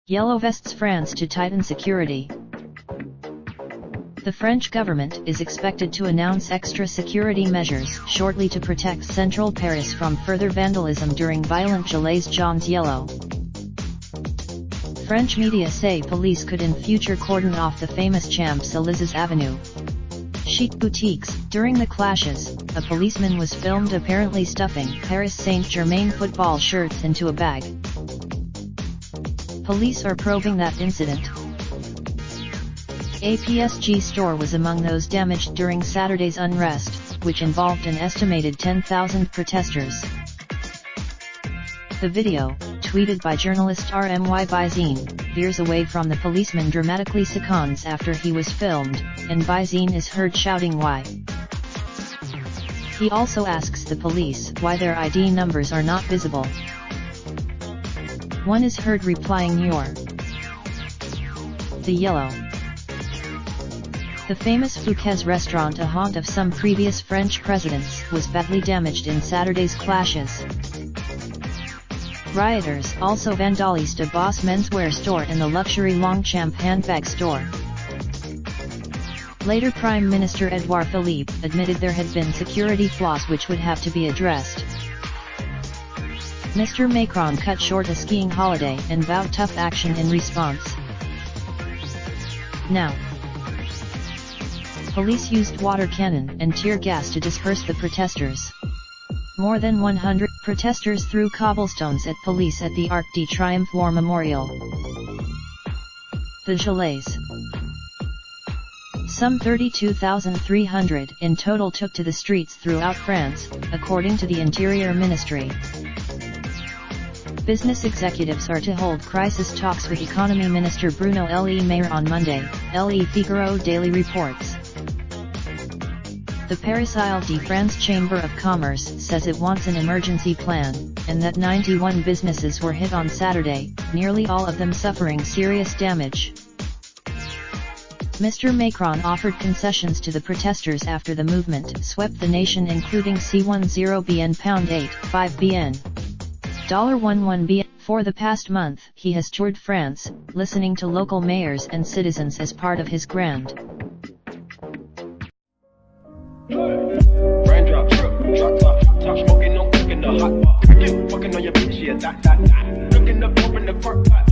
Yellow Vests France to tighten security. The French government is expected to announce extra security measures shortly to protect central Paris from further vandalism during violent Gilets jaunes yellow. French media say police could in future cordon off the famous Champs-Élysées Avenue chic boutiques. During the clashes, a policeman was filmed apparently stuffing Paris Saint-Germain football shirts into a bag. Police are probing that incident. A PSG store was among those damaged during Saturday's unrest, which involved an estimated 10,000 protesters. The video, tweeted by journalist RMY Bizine, veers away from the policeman dramatically seconds after he was filmed, and Bizine is heard shouting "Why?" He also asks the police why their ID numbers are not visible. One is heard replying "You're the yellow." The famous Fouquet's restaurant, a haunt of some previous French presidents, was badly damaged in Saturday's clashes. Rioters also vandalized a Boss menswear store and the luxury Longchamp handbag store. Later Prime Minister Edouard Philippe admitted there had been security flaws which would have to be addressed. Mr. Macron cut short a skiing holiday and vowed tough action in response. Now, police used water cannon and tear gas to disperse the protesters. More than 100 protesters threw cobblestones at police at the Arc de Triomphe War Memorial. The Gilets, some 32,300 in total, took to the streets throughout France, according to the Interior Ministry. Business executives are to hold crisis talks with Economy Minister Bruno Le Maire on Monday, Le Figaro Daily reports. The Paris Île-de-France Chamber of Commerce says it wants an emergency plan, and that 91 businesses were hit on Saturday, nearly all of them suffering serious damage. Mr. Macron offered concessions to the protesters after the movement swept the nation, including C10 BN £8.5 BN $11 BN. For the past month, he has toured France, listening to local mayors and citizens as part of his grand raindrop, drop top, smoking, no cooking the hot pot. Fucking on your bitch, yeah, that. Looking up, open the park pot.